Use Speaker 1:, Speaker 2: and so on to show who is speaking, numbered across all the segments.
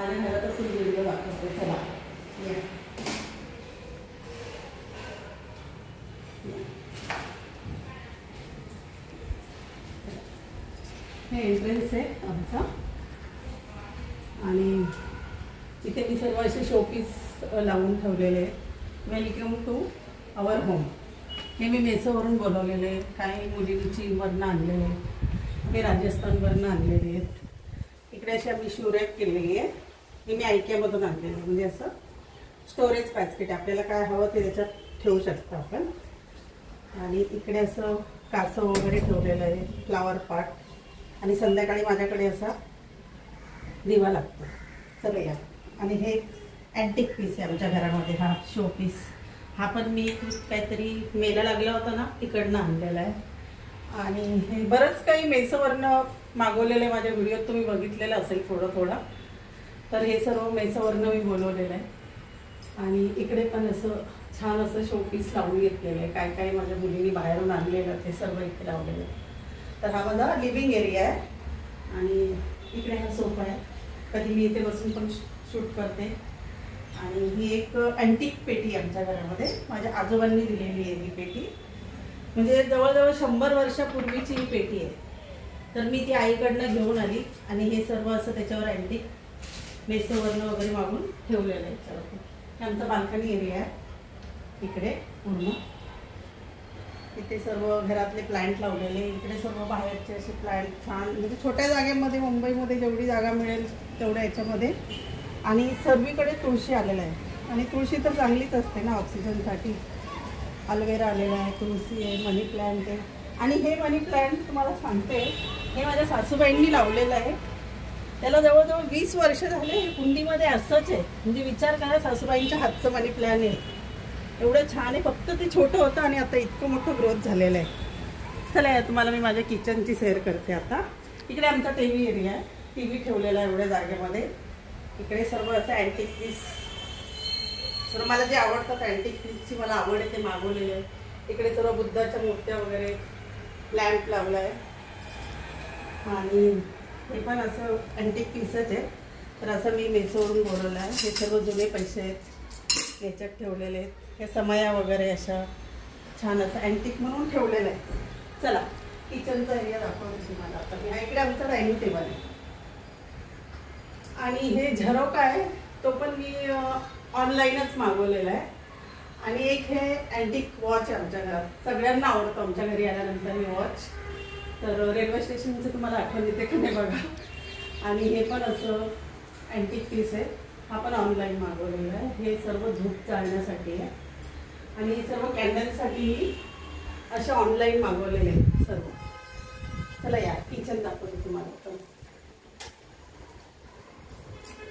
Speaker 1: माझ्या घरात असून व्हिडिओ दाखवते. चला या. हे एंट्रन्स आहे आमचा आणि इथे मी सर्व असे शोपीस लावून ठेवलेले आहेत. Welcome to our home. हे मी मेसोवरून बोलवलेले आहेत. काही मुलींनी चीनवरनं आणलेले आहेत, हे राजस्थानवरनं आणलेले आहेत. इकडे अशी आम्ही शूरॅक केलेली आहे. हे मी आयकियामधून आणलेली, म्हणजे असं स्टोरेज बास्केट, आपल्याला काय हवं ते त्याच्यात ठेवू शकतो आपण. आणि इकडे असं कासव वगैरे ठेवलेलं आहे, फ्लावर पॉट. आणि संध्याकाळी माझ्याकडे असा दिवा लागतो. चला या. आणि हे अँटिक पीस आहे आमच्या घरामध्ये, हा शो पीस. हा पण मी काहीतरी मेला लागला होता ना, तिकडनं आणलेला आहे. आणि हे बरंच काही मेसोवरनं मागवलेलं आहे. माझ्या व्हिडिओत तुम्ही बघितलेलं असेल थोडं. तर हे सर्व मेसोवरनं मी बोलवलेलं आहे. आणि इकडे पण असं छान असं शोपीस लावून घेतलेलं आहे. काय माझ्या मुलींनी बाहेरून आणलेलं ते सर्व इथे लावलेलं आहे. तर हा माझा लिव्हिंग एरिया आहे. आणि इकडे हा सोफा आहे. कधी मी इथे बसून पण शूट करते. आणि ही एक अँटिक पेटी आमच्या घरामध्ये माझ्या आजोबांनी दिलेली आहे. ही पेटी म्हणजे जवळजवळ 100 वर्षापूर्वीची ही पेटी आहे. तर मी ती आईकडनं घेऊन आली. आणि हे सर्व असं त्याच्यावर अँटिक मेसोवरनं वगैरे मागून ठेवलेलं आहे याच्यावरती. हे आमचा बाल्कनी एरिया आहे इकडे पूर्ण. इथे सर्व घरातले प्लांट लावलेले. इकडे सर्व बाहेरचे असे प्लांट छान, म्हणजे छोट्या जागेमध्ये मुंबईमध्ये जेवढी जागा मिळेल तेवढ्या याच्यामध्ये. आणि सर्वीकडे तुळशी आलेला आहे. आणि तुळशी तर चांगलीच असते ना ऑक्सिजनसाठी. अलोवेरा आलेला आहे, तुळशी आहे, मनी प्लांट आहे. आणि हे मनी प्लांट तुम्हाला सांगते, हे माझ्या सासूबाईंनी लावलेलं आहे. त्याला जवळजवळ 20 वर्ष झाले. हे कुंडीमध्ये असंच आहे. म्हणजे विचार करा, सासूबाईंच्या हातचं मनी प्लांट आहे. एवढं छान आहे. फक्त ते छोटं होतं आणि आता इतकं मोठं ग्रोथ झालेलं आहे. चला या, तुम्हाला मी माझ्या किचनची शेअर करते आता. इकडे आमचा टीव्ही एरिया आहे. टीव्ही ठेवलेला आहे एवढ्या जागेमध्ये. इकडे सर्व असं अँटिक पीस, सर्व मला जे आवडतात अँटिक पीसची मला आवड आहे ते मागवलेले आहे. इकडे सर्व बुद्धाच्या मूर्त्या वगैरे, प्लॅम्प लावला आहे. आणि हे पण असं अँटिक पीसच आहे. तर असं मी मेसोवरून बोलवलं आहे. हे सर्व जुने पैसे आहेत, याच्यात ठेवलेले आहेत. हे समया वगैरे अशा छान असं अँटिक म्हणून ठेवलेलं आहे. चला किचनचा एरिया दाखवते तुम्हाला आता. मी इकडे आमचा डायनिंग टेबल आहे. आणि हे झरोका आहे, तो पण मी ऑनलाईनच मागवलेला आहे. आणि एक हे अँटिक वॉच आहे आमच्या घरात. सगळ्यांना आवडतं आमच्या घरी आल्यानंतर हे वॉच. तर रेल्वे स्टेशनचं तुम्हाला आठवण येते का नाही बघा. आणि हे पण असं अँटिक पीस आहे. हा पण ऑनलाईन मागवलेला आहे. हे सर्व धूप चालण्यासाठी आहे. आणि हे सर्व कॅन्डलसाठी असे ऑनलाईन मागवलेले आहेत सर्व. चला या किचन दाखवते तुम्हाला.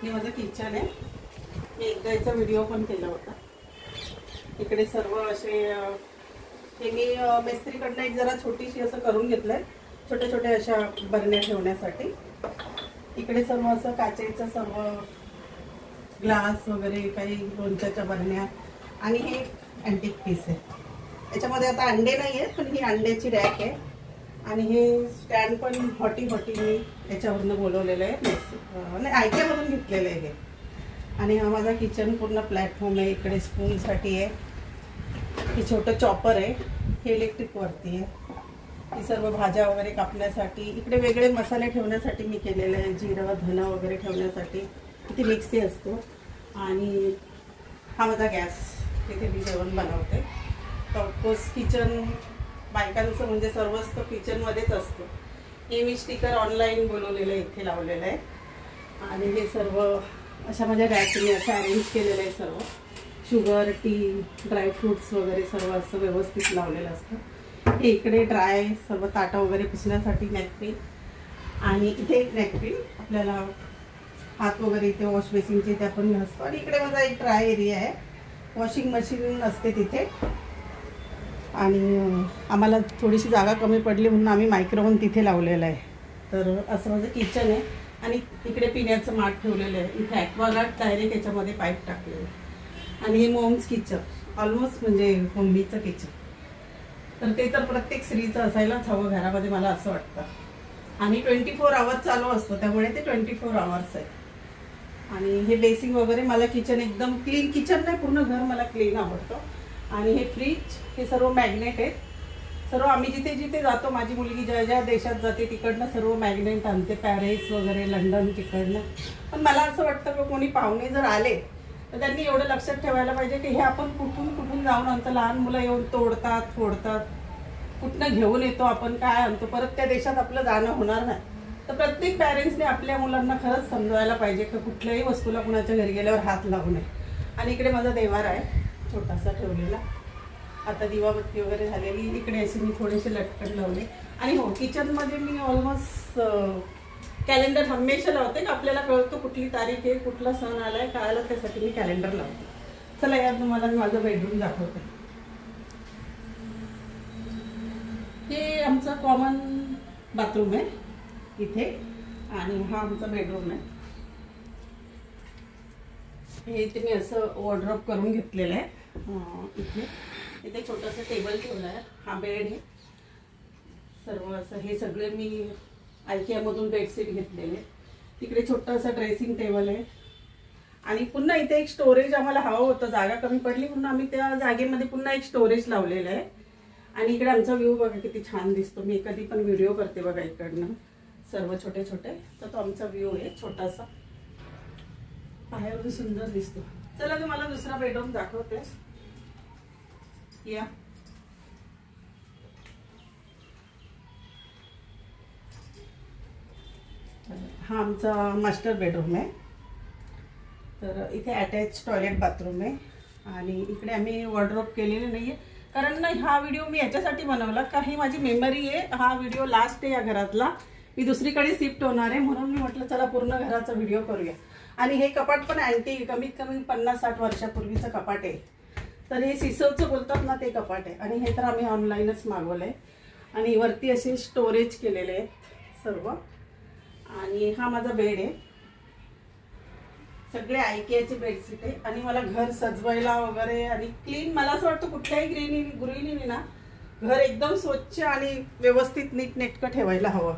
Speaker 1: हे माझं किचन आहे. मी एकदा याचा व्हिडिओ पण केला होता. इकडे सर्व असे हे मी मिस्त्रीकडनं एक जरा छोटीशी असं करून घेतलंय, छोट्या छोट्या अशा बरण्या ठेवण्यासाठी. इकडे सर्व असं काचेचं सर्व ग्लास वगैरे, काही लोणच्याच्या बरण्या. आणि हे अँटिक पीस आहे. याच्यामध्ये आता अंडे नाही आहेत, पण ही अंड्याची रॅक आहे. आणि हे स्टँड पण हॉटी मी याच्यावरनं बोलवलेलं आहे, नाही आयकियामधून घेतलेलं आहे हे. आणि हा माझा किचन पूर्ण प्लॅटफॉर्म आहे. इकडे स्पूनसाठी आहे. हे छोटं चॉपर आहे, हे इलेक्ट्रिकवरती आहे. ही सर्व भाज्या वगैरे कापण्यासाठी. इकडे वेगळे मसाले ठेवण्यासाठी मी केलेले आहे, जिरं धन वगैरे ठेवण्यासाठी. इथे मिक्सी असतो. आणि हा माझा गॅस, तिथे मी जेवण बनवते. तर ऑफकोर्स किचन बायकांचं म्हणजे सर्वच तर किचनमध्येच असतं. हे मी स्टिकर ऑनलाईन बोलवलेलं आहे, इथे लावलेलं आहे. आणि हे सर्व अशा माझ्या रॅकने असं अरेंज केलेलं आहे. सर्व शुगर, टी, ड्रायफ्रूट्स वगैरे सर्व असं व्यवस्थित लावलेलं असतं. हे इकडे ड्राय सर्व ताटं वगैरे पुसण्यासाठी नॅपकिन. आणि इथे एक नॅपकिन, आपल्याला हात वगैरे इथे वॉश बेसिनचे इथे आपण घासतो. आणि इकडे माझा एक ड्राय एरिया आहे, वॉशिंग मशीन असते तिथे. आणि आम्हाला थोडीशी जागा कमी पडली म्हणून आम्ही मायक्रोव्हन तिथे लावलेलं आहे. तर असं माझं किचन आहे. आणि इकडे पिण्याचं माठ ठेवलेलं आहे. इथे ॲक्वागार्ड डायरेक्ट याच्यामध्ये पाईप टाकलेलं आहे. आणि हे मॉम्स किचन, ऑलमोस्ट म्हणजे मम्मीचं किचन. तर ते तर प्रत्येक स्त्रीचं असायलाच हवं घरामध्ये, मला असं वाटतं. आणि 24 आवर्स चालू असतो, त्यामुळे ते 24 आवर्स आहे. आणि हे बेसिंग वगैरे मला किचन एकदम क्लीन, किचन नाही पूर्ण घर मला क्लीन आवडतं. आणि हे फ्रीज हे सर्व मॅग्नेट आहेत. सर्व आम्ही जिथे जिथे जातो, माझी मुलगी ज्या ज्या देशात जाते तिकडनं सर्व मॅग्नेट आणते, पॅरिस वगैरे लंडन तिकडनं. पण मला असं वाटतं की कोणी पाहुणे जर आले तर त्यांनी एवढं लक्षात ठेवायला पाहिजे की हे आपण कुठून कुठून जाऊन आणतो. लहान मुलं येऊन तोडतात फोडतात, कुठनं घेऊन येतो आपण, काय आणतो, परत त्या देशात आपलं जाणं होणार नाही. तर प्रत्येक पॅरेंट्सने आपल्या मुलांना खरंच समजवायला पाहिजे की कुठल्याही वस्तूला कुणाच्या घरी गेल्यावर हात लावू नये. आणि इकडे माझा देवार आहे छोटासा ठेवलेला, आता दिवाबत्ती वगैरे झालेली. इकडे असे मी थोडेसे लटकन लावले. आणि हो, किचनमध्ये मी ऑलमोस्ट कॅलेंडर हमेशा लावते, की आपल्याला कळतो कुठली तारीख आहे, कुठला सण आलाय, कळायला त्यासाठी मी कॅलेंडर लावते. चला यार तुम्हाला मी माझं बेडरूम दाखवते. हे आमचं कॉमन बाथरूम आहे इथे, आणि हा आमचा बेडरूम आहे. हे इथे मी असं वॉर्डरोब करून घेतलेलं आहे. इथे छोटंसं टेबल ठेवलं आहे, हा बेड आहे सर्व असं. हे सगळे मी आयकियामधून बेडशीट घेतलेले. तिकडे छोटंसं ड्रेसिंग टेबल आहे. आणि पुन्हा इथे एक स्टोरेज आम्हाला हवं होतं, जागा कमी पडली म्हणून आम्ही त्या जागेमध्ये पुन्हा एक स्टोरेज लावलेलं आहे. आणि इकडे आमचा व्ह्यू बघा किती छान दिसतो. मी कधी पण व्हिडिओ करते बघा इकडनं, सर्व छोटे छोटे. तर तो आमचा व्ह्यू आहे छोटासा, बाहेरून सुंदर दिसतो. चला तुम्हाला दुसरा बेडरूम दाखवते या. हा आमचा मास्टर बेडरूम आहे. तर इथे अटॅच टॉयलेट बाथरूम आहे. आणि इकडे आम्ही वॉर्डरोब केलेले नाहीये, कारण ना हा व्हिडिओ मी याच्यासाठी बनवला का ही माझी मेमरी आहे. हा व्हिडिओ लास्ट आहे या घरातला, मी दुसरीकडे शिफ्ट होणार आहे म्हणून मी म्हटलं चला पूर्ण घराचा व्हिडिओ करूया. आणि हे कपाट पण अँटी, कमीत कमी 50-60 वर्षापूर्वीचं कपाट आहे. तर हे सिसोचं बोलतात ना ते कपाट आहे. आणि हे तर आम्ही ऑनलाईनच मागवलंय. आणि वरती असे स्टोरेज केलेले आहेत सर्व. आणि हा माझा बेड आहे, सगळे आयकियाचे बेडशीट आहे. आणि मला घर सजवायला वगैरे आणि क्लीन, मला असं वाटतं कुठल्याही गृहिणीने ना घर एकदम स्वच्छ आणि व्यवस्थित नीटनेटकं ठेवायला हवं.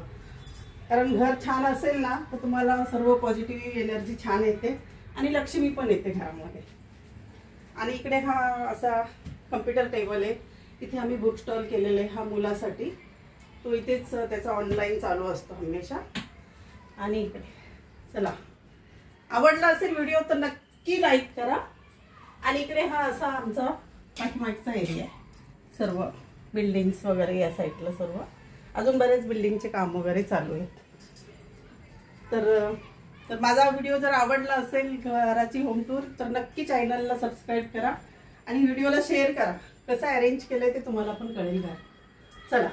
Speaker 1: कारण घर छान असेल ना तर तुम्हाला सर्व पॉझिटिव्ह एनर्जी छान येते आणि लक्ष्मी पण येते घरामध्ये. आणि इकडे हा असा कम्प्युटर टेबल आहे. इथे आम्ही बुक स्टॉल केलेला आहे हा मुलासाठी, तो इथेच त्याचा ऑनलाईन चालू असतो हमेशा. आणि इकडे चला, आवडला असेल व्हिडिओ तर नक्की लाईक करा. आणि इकडे हा असा आमचा पाठीमागचा एरिया आहे, सर्व बिल्डिंग्स वगैरे या साईडला सर्व. अजून बरेच बिल्डिंगचे काम वगैरे चालू आहेत. तर माझा व्हिडिओ जर आवडला असेल घराची होम टूर तर नक्की चॅनलला सबस्क्राईब करा आणि व्हिडिओला शेअर करा. कसं अरेंज केलंय ते तुम्हाला पण कळेल. चला.